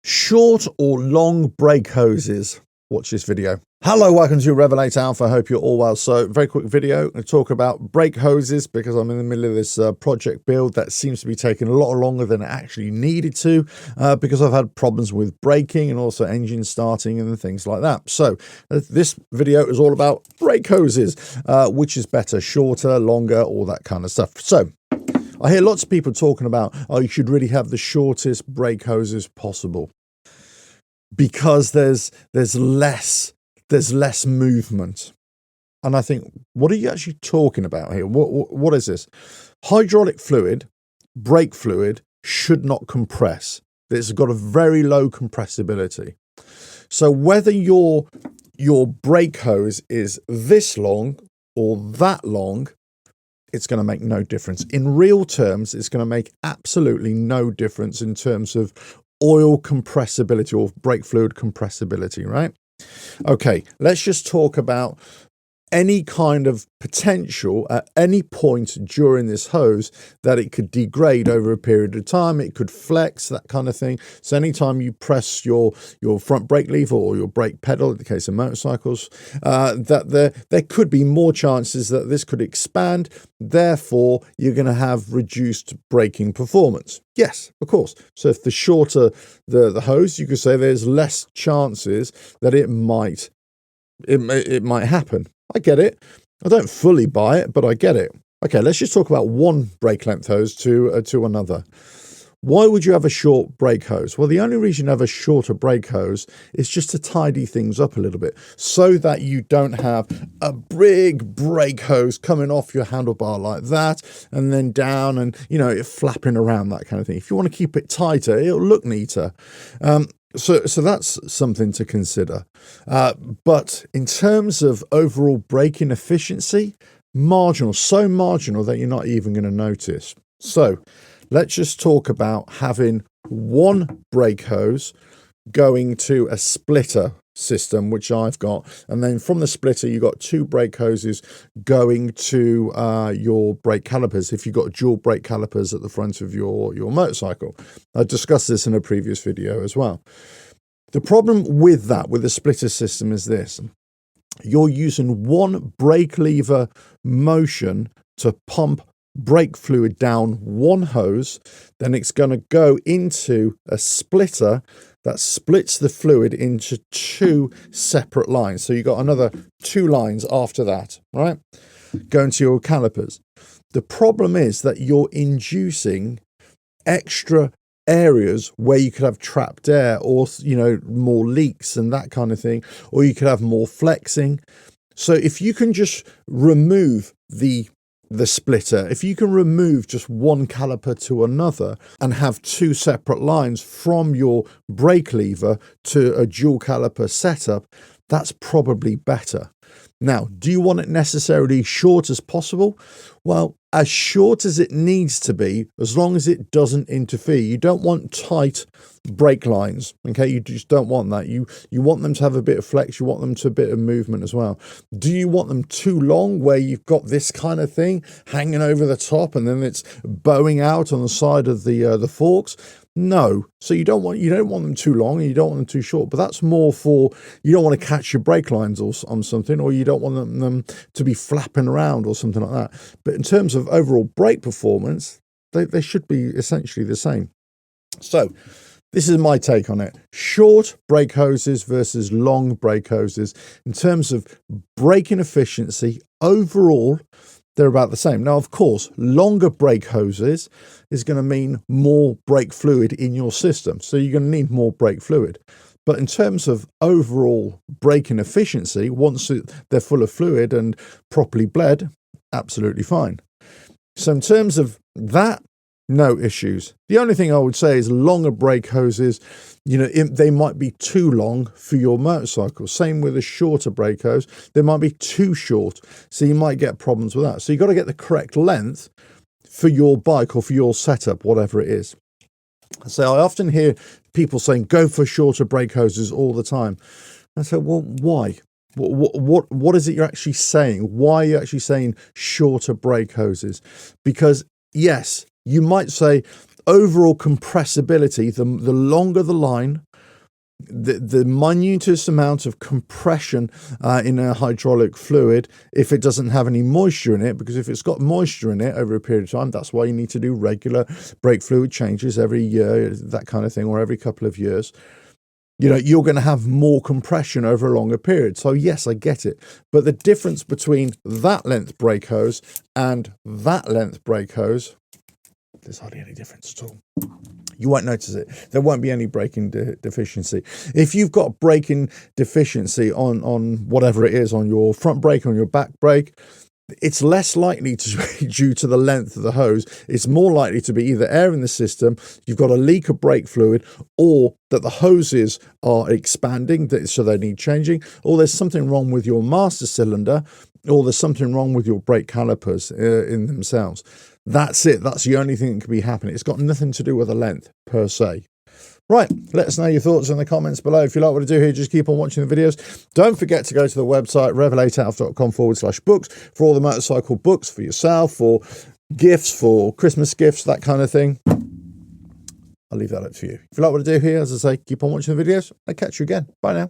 Short or long brake hoses? Watch this video. Hello, welcome to RevelatorAlf. I hope you're all well. So, very quick video to talk about brake hoses because I'm in the middle of this project build that seems to be taking a lot longer than it actually needed to because I've had problems with braking and also engine starting and things like that. So, this video is all about brake hoses, which is better, shorter, longer, all that kind of stuff. So, I hear lots of people talking about, oh, you should really have the shortest brake hoses possible because there's less movement. And I think, what are you actually talking about here? What is this? Hydraulic fluid, brake fluid, should not compress. It's got a very low compressibility. So whether your brake hose is this long or that long, it's going to make no difference. In real terms, it's going to make absolutely no difference in terms of oil compressibility or brake fluid compressibility, right? Okay, let's just talk about any kind of potential at any point during this hose that it could degrade over a period of time. It could flex, that kind of thing. So anytime you press your front brake lever or your brake pedal, in the case of motorcycles, that there could be more chances that this could expand. Therefore, you're going to have reduced braking performance. Yes, of course. So if the shorter the hose, you could say there's less chances that it might happen. I get it. I don't fully buy it, but I get it. Okay, let's just talk about one brake length hose to another. Why would you have a short brake hose? Well, the only reason you have a shorter brake hose is just to tidy things up a little bit so that you don't have a big brake hose coming off your handlebar like that and then down and, it flapping around, that kind of thing. If you want to keep it tighter, it'll look neater. So that's something to consider. But in terms of overall braking efficiency, marginal, so marginal that you're not even going to notice. So let's just talk about having one brake hose going to a splitter system, which I've got, and then from the splitter you've got two brake hoses going to your brake calipers if you've got dual brake calipers at the front of your motorcycle. I discussed this in a previous video as well. The problem with the splitter system is this: you're using one brake lever motion to pump brake fluid down one hose, then it's going to go into a splitter that splits the fluid into two separate lines. So you've got another two lines after that, right? Going to your calipers. The problem is that you're inducing extra areas where you could have trapped air or, more leaks and that kind of thing, or you could have more flexing. So if you can just remove the splitter, if you can remove just one caliper to another and have two separate lines from your brake lever to a dual caliper setup, that's probably better. Now, do you want it necessarily short as possible? Well, as short as it needs to be, as long as it doesn't interfere. You don't want tight brake lines, okay? You just don't want that. You want them to have a bit of flex. You want them to a bit of movement as well. Do you want them too long where you've got this kind of thing hanging over the top and then it's bowing out on the side of the forks? No. So you don't want them too long and you don't want them too short, but that's more for, you don't want to catch your brake lines on something, or you don't want them to be flapping around or something like that. But in terms of overall brake performance, they should be essentially the same. So this is my take on it. Short brake hoses versus long brake hoses. In terms of braking efficiency, overall, they're about the same. Now, of course, longer brake hoses is going to mean more brake fluid in your system. So you're going to need more brake fluid. But in terms of overall braking efficiency, once they're full of fluid and properly bled, absolutely fine. So in terms of that, no issues. The only thing I would say is longer brake hoses, they might be too long for your motorcycle. Same with a shorter brake hose. They might be too short. So you might get problems with that. So you've got to get the correct length for your bike or for your setup, whatever it is. So I often hear people saying, go for shorter brake hoses all the time. I say, well, why? What is it you're actually saying? Why are you actually saying shorter brake hoses? Because yes, you might say overall compressibility, the longer the line, the minutest amount of compression in a hydraulic fluid if it doesn't have any moisture in it, because if it's got moisture in it over a period of time, that's why you need to do regular brake fluid changes every year, that kind of thing, or every couple of years. You know, you're going to have more compression over a longer period. So yes, I get it. But the difference between that length brake hose and that length brake hose, there's hardly any difference at all. You won't notice it. There won't be any braking deficiency. If you've got braking deficiency on whatever it is, on your front brake, on your back brake, it's less likely to be due to the length of the hose. It's more likely to be either air in the system, you've got a leak of brake fluid, or that the hoses are expanding, so they need changing, or there's something wrong with your master cylinder, or there's something wrong with your brake calipers in themselves. That's it. That's the only thing that could be happening. It's got nothing to do with the length per se. Right, let us know your thoughts in the comments below. If you like what I do here, just keep on watching the videos. Don't forget to go to the website, RevelatorAlf.com/books, for all the motorcycle books for yourself, for gifts, for Christmas gifts, that kind of thing. I'll leave that up to you. If you like what I do here, as I say, keep on watching the videos. I'll catch you again. Bye now.